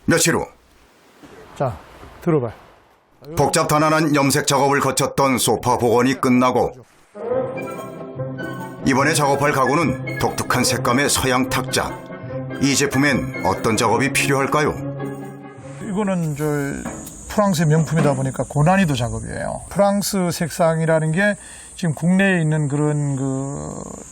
며칠 후 자, 들어봐요. 복잡단안한 염색 작업을 거쳤던 소파 복원이 끝나고 이번에 작업할 가구는 독특한 색감의 서양 탁자. 이 제품엔 어떤 작업이 필요할까요? 이거는 프랑스의 명품이다 보니까 고난이도 작업이에요. 프랑스 색상이라는 게 지금 국내에 있는 그런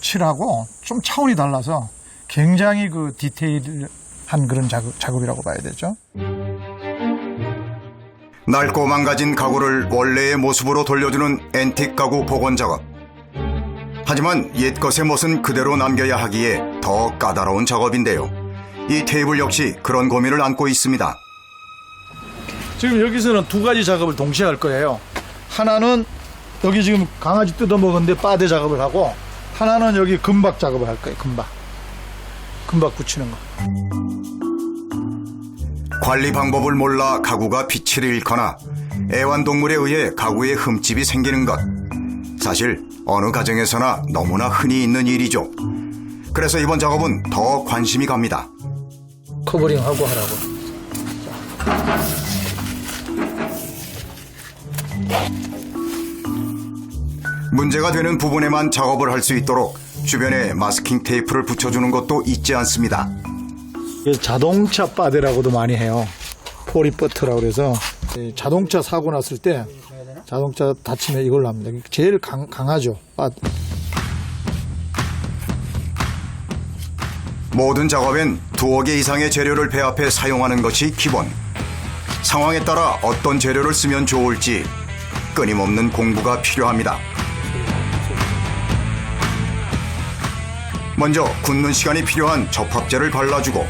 칠하고 좀 차원이 달라서 굉장히 디테일한 그런 작업이라고 봐야 되죠. 낡고 망가진 가구를 원래의 모습으로 돌려주는 앤틱 가구 복원 작업. 하지만 옛것의 멋은 그대로 남겨야 하기에 더 까다로운 작업인데요. 이 테이블 역시 그런 고민을 안고 있습니다. 지금 여기서는 두 가지 작업을 동시에 할 거예요. 하나는 여기 지금 강아지 뜯어먹었는데 빠데 작업을 하고, 하나는 여기 금박 작업을 할 거예요. 금박 붙이는 거. 관리 방법을 몰라 가구가 빛을 잃거나 애완동물에 의해 가구에 흠집이 생기는 것. 사실 어느 가정에서나 너무나 흔히 있는 일이죠. 그래서 이번 작업은 더 관심이 갑니다. 커버링하고 하라고. 문제가 되는 부분에만 작업을 할 수 있도록 주변에 마스킹 테이프를 붙여주는 것도 잊지 않습니다. 자동차 빠데라고도 많이 해요. 포리버트라고 그래서 자동차 사고 났을 때 자동차 다치면 이걸로 합니다. 제일 강하죠. 모든 작업엔 2억 개 이상의 재료를 배합해 사용하는 것이 기본. 상황에 따라 어떤 재료를 쓰면 좋을지 끊임없는 공부가 필요합니다. 먼저 굳는 시간이 필요한 접합제를 발라주고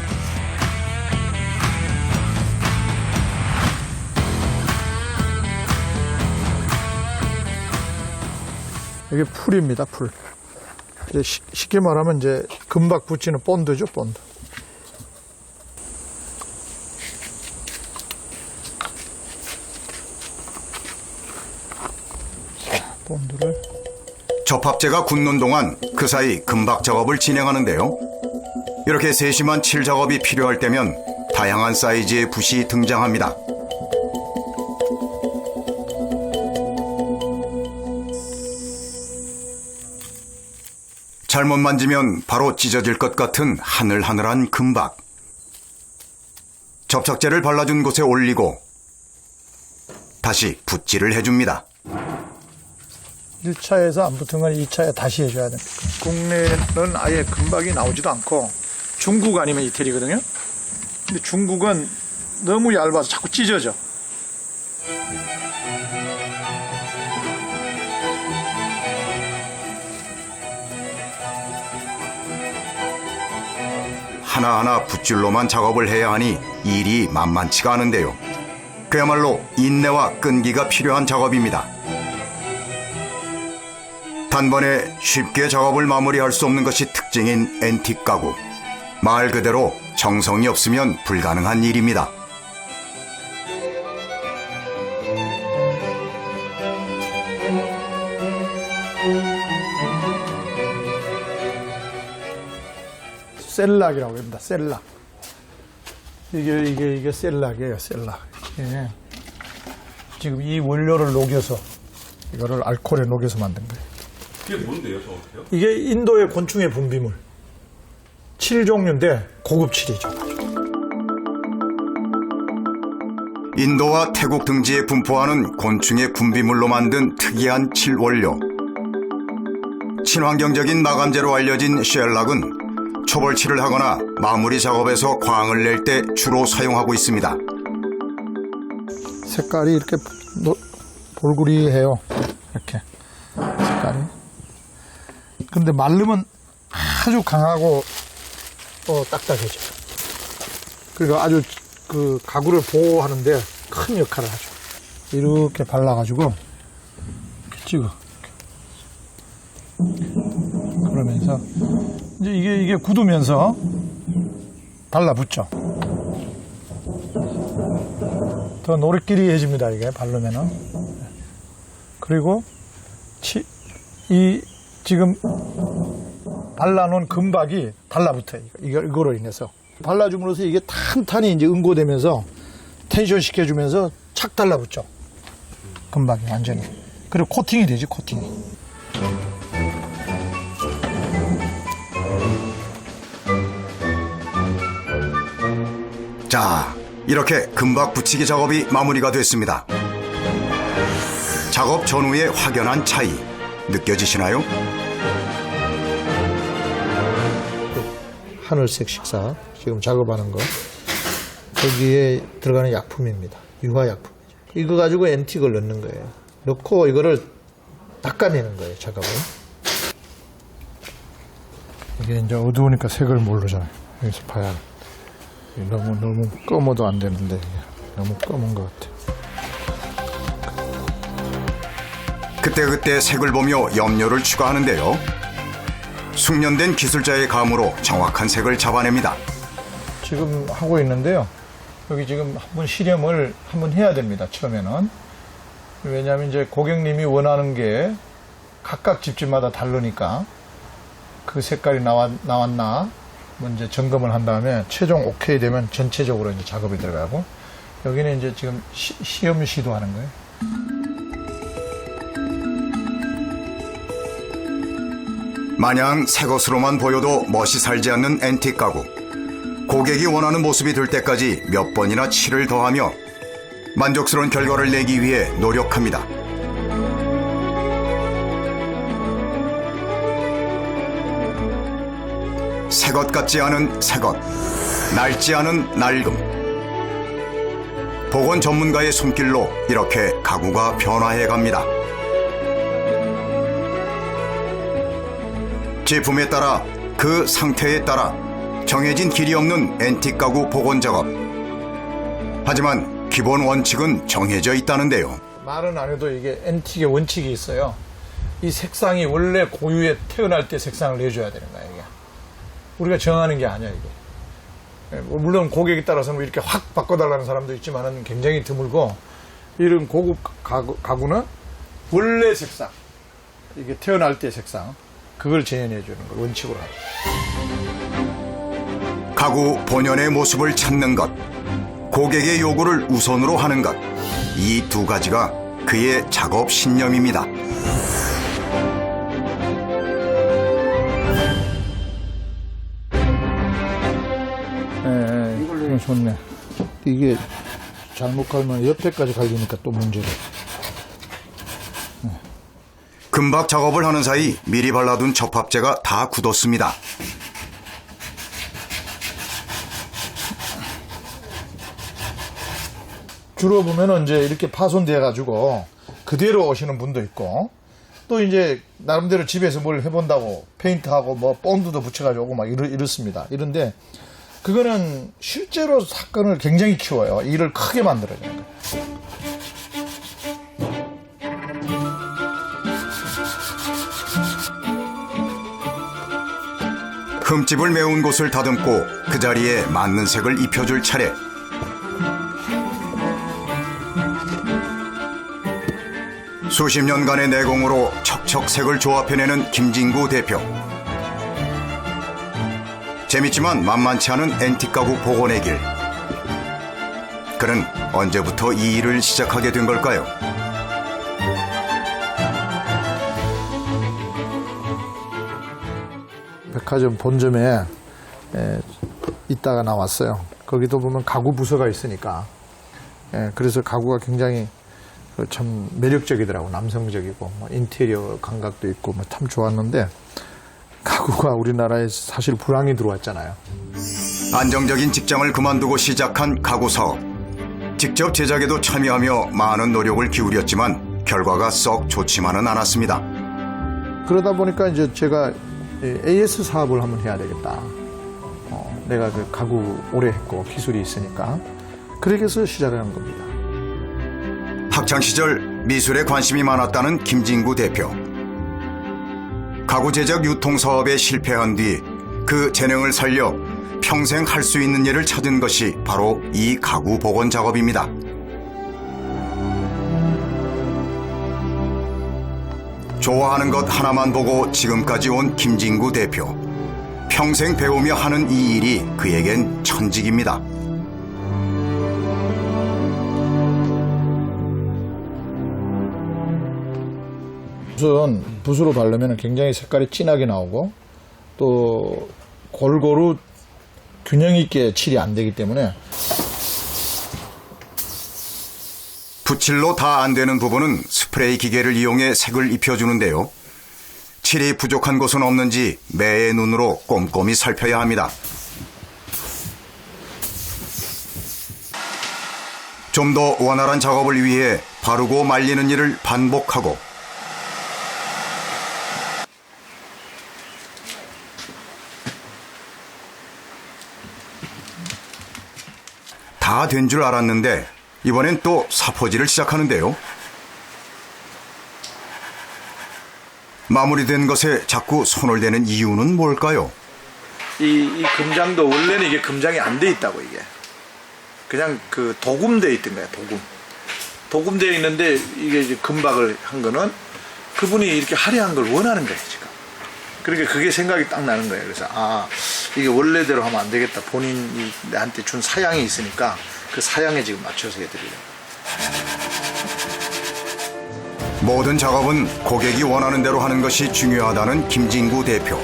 이게 풀입니다. 풀. 이제 쉽게 말하면 금박 붙이는 본드죠. 본드. 본드를. 접합제가 굳는 동안 그 사이 금박 작업을 진행하는데요. 이렇게 세심한 칠 작업이 필요할 때면 다양한 사이즈의 붓이 등장합니다. 잘못 만지면 바로 찢어질 것 같은 하늘하늘한 금박. 접착제를 발라준 곳에 올리고 다시 붓질을 해줍니다. 1차에서 안 붙은 건 2차에 다시 해줘야 됩니다. 국내는 아예 금박이 나오지도 않고 중국 아니면 이태리거든요. 근데 중국은 너무 얇아서 자꾸 찢어져. 하나하나 붓질로만 작업을 해야 하니 일이 만만치가 않은데요. 그야말로 인내와 끈기가 필요한 작업입니다. 단번에 쉽게 작업을 마무리할 수 없는 것이 특징인 앤틱 가구. 말 그대로 정성이 없으면 불가능한 일입니다. 셀락이라고 합니다. 셀락. 이게 셀락이에요. 셀락. 예. 지금 이 원료를 녹여서 이거를 알코올에 녹여서 만든 거예요. 이게 뭔데요, 정확히요? 이게 인도의 곤충의 분비물. 칠 종류인데 고급 칠이죠. 인도와 태국 등지에 분포하는 곤충의 분비물로 만든 특이한 칠 원료. 친환경적인 마감재로 알려진 쉘락은 초벌칠을 하거나 마무리 작업에서 광을 낼 때 주로 사용하고 있습니다. 색깔이 이렇게 볼구리해요. 이렇게 색깔이. 근데 마르면 아주 강하고 딱딱해져요. 그리고 아주 가구를 보호하는데 큰 역할을 하죠. 이렇게 발라가지고 이렇게 찍어. 그러면서 이제 이게 굳으면서 달라붙죠. 더 노릇끼리해집니다. 이게 바르면은. 그리고 이 지금 발라놓은 금박이 달라붙어요. 이거로 인해서 발라줌으로써 이게 탄탄히 이제 응고되면서 텐션 시켜주면서 착 달라붙죠. 금방이 완전히. 그리고 코팅이 되지, 코팅이. 자, 이렇게 금박 붙이기 작업이 마무리가 됐습니다. 작업 전후의 확연한 차이 느껴지시나요? 하늘색 식사 지금 작업하는 거 거기에 들어가는 약품입니다. 유화약품이죠. 이거 가지고 앤틱을 넣는 거예요. 넣고 이거를 닦아내는 거예요. 작업을. 이게 이제 어두우니까 색을 모르잖아요. 여기서 봐야 돼. 너무 검어도 안 되는데 이게 너무 검은 것 같아. 그때그때 색을 보며 염료를 추가하는데요. 숙련된 기술자의 감으로 정확한 색을 잡아냅니다. 지금 하고 있는데요. 여기 지금 한번 실험을 한번 해야 됩니다. 처음에는. 왜냐하면 이제 고객님이 원하는 게 각각 집집마다 다르니까 그 색깔이 나왔나 먼저 점검을 한 다음에 최종 오케이 되면 전체적으로 이제 작업이 들어가고 여기는 이제 지금 시험 시도하는 거예요. 마냥 새 것으로만 보여도 멋이 살지 않는 앤틱 가구. 고객이 원하는 모습이 될 때까지 몇 번이나 칠을 더하며 만족스러운 결과를 내기 위해 노력합니다. 새것 같지 않은 새것, 낡지 않은 낡음. 복원 전문가의 손길로 이렇게 가구가 변화해 갑니다. 제품에 따라 그 상태에 따라 정해진 길이 없는 앤틱 가구 복원 작업. 하지만 기본 원칙은 정해져 있다는데요. 말은 안 해도 이게 앤틱의 원칙이 있어요. 이 색상이 원래 고유에 태어날 때 색상을 내줘야 되는 거야, 이게. 우리가 정하는 게 아니야, 이게. 물론 고객에 따라서는 이렇게 확 바꿔달라는 사람도 있지만은 굉장히 드물고, 이런 고급 가구는 원래 색상, 이게 태어날 때 색상, 그걸 재현해 주는 걸 원칙으로 하죠. 가구 본연의 모습을 찾는 것, 고객의 요구를 우선으로 하는 것, 이 두 가지가 그의 작업 신념입니다. 이걸로 좋네. 이게 잘못 갈면 옆에까지 갈리니까 또 문제가. 금박 작업을 하는 사이 미리 발라둔 접합제가 다 굳었습니다. 주로 보면은 이제 이렇게 파손돼 가지고 그대로 오시는 분도 있고 또 이제 나름대로 집에서 뭘 해본다고 페인트하고 뭐 본드도 붙여가지고 오고 막 이렇습니다. 이런데 그거는 실제로 사건을 굉장히 키워요. 일을 크게 만들어야 되는 거예요. 흠집을 메운 곳을 다듬고 그 자리에 맞는 색을 입혀줄 차례. 수십 년간의 내공으로 척척 색을 조합해내는 김진구 대표. 재밌지만 만만치 않은 앤틱 가구 복원의 길. 그는 언제부터 이 일을 시작하게 된 걸까요? 백화점 본점에 있다가 나왔어요. 거기도 보면 가구 부서가 있으니까. 그래서 가구가 굉장히 참 매력적이더라고. 남성적이고 뭐 인테리어 감각도 있고 뭐 참 좋았는데 가구가 우리나라에 사실 불황이 들어왔잖아요. 안정적인 직장을 그만두고 시작한 가구 사업. 직접 제작에도 참여하며 많은 노력을 기울였지만 결과가 썩 좋지만은 않았습니다. 그러다 보니까 이제 제가 AS 사업을 한번 해야 되겠다. 내가 그 가구 오래 했고 기술이 있으니까. 그렇게 해서 시작을 한 겁니다. 학창시절 미술에 관심이 많았다는 김진구 대표. 가구 제작 유통 사업에 실패한 뒤 그 재능을 살려 평생 할 수 있는 일을 찾은 것이 바로 이 가구 복원 작업입니다. 좋아하는 것 하나만 보고 지금까지 온 김진구 대표. 평생 배우며 하는 이 일이 그에겐 천직입니다. 붓은 붓으로 바르면 굉장히 색깔이 진하게 나오고 또 골고루 균형 있게 칠이 안 되기 때문에 붓칠로 다 안 되는 부분은 스프레이 기계를 이용해 색을 입혀주는데요. 칠이 부족한 곳은 없는지 매의 눈으로 꼼꼼히 살펴야 합니다. 좀 더 원활한 작업을 위해 바르고 말리는 일을 반복하고 다 된 줄 알았는데 이번엔 또 사포질을 시작하는데요. 마무리된 것에 자꾸 손을 대는 이유는 뭘까요? 이 금장도 원래는 이게 금장이 안 돼 있다고 이게 그냥 그 도금돼 있던 거야 도금되어 있는데 이게 이제 금박을 한 거는 그분이 이렇게 화려한 걸 원하는 거예요 지금. 그러니까 그게 생각이 딱 나는 거예요. 그래서 이게 원래대로 하면 안 되겠다. 본인이 나한테 준 사양이 있으니까 그 사양에 지금 맞춰서 해드리려고. 모든 작업은 고객이 원하는 대로 하는 것이 중요하다는 김진구 대표.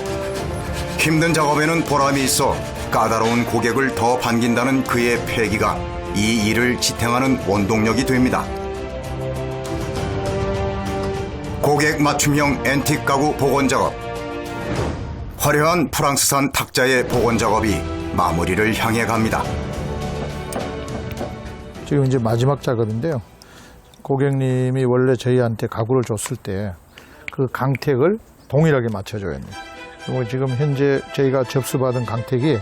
힘든 작업에는 보람이 있어 까다로운 고객을 더 반긴다는 그의 패기가 이 일을 지탱하는 원동력이 됩니다. 고객 맞춤형 앤틱 가구 복원 작업. 화려한 프랑스산 탁자의 복원 작업이 마무리를 향해 갑니다. 지금 이제 마지막 작업인데요. 고객님이 원래 저희한테 가구를 줬을 때 그 강택을 동일하게 맞춰줘야 합니다. 그리고 지금 현재 저희가 접수받은 강택이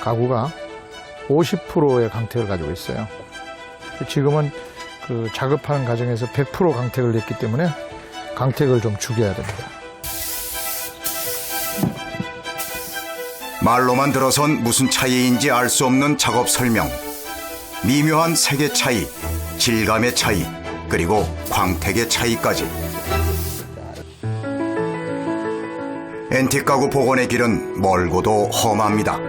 가구가 50%의 강택을 가지고 있어요. 지금은 그 작업하는 과정에서 100% 강택을 냈기 때문에 강택을 좀 죽여야 됩니다. 말로만 들어선 무슨 차이인지 알 수 없는 작업 설명. 미묘한 색의 차이, 질감의 차이, 그리고 광택의 차이까지. 앤틱 가구 복원의 길은 멀고도 험합니다.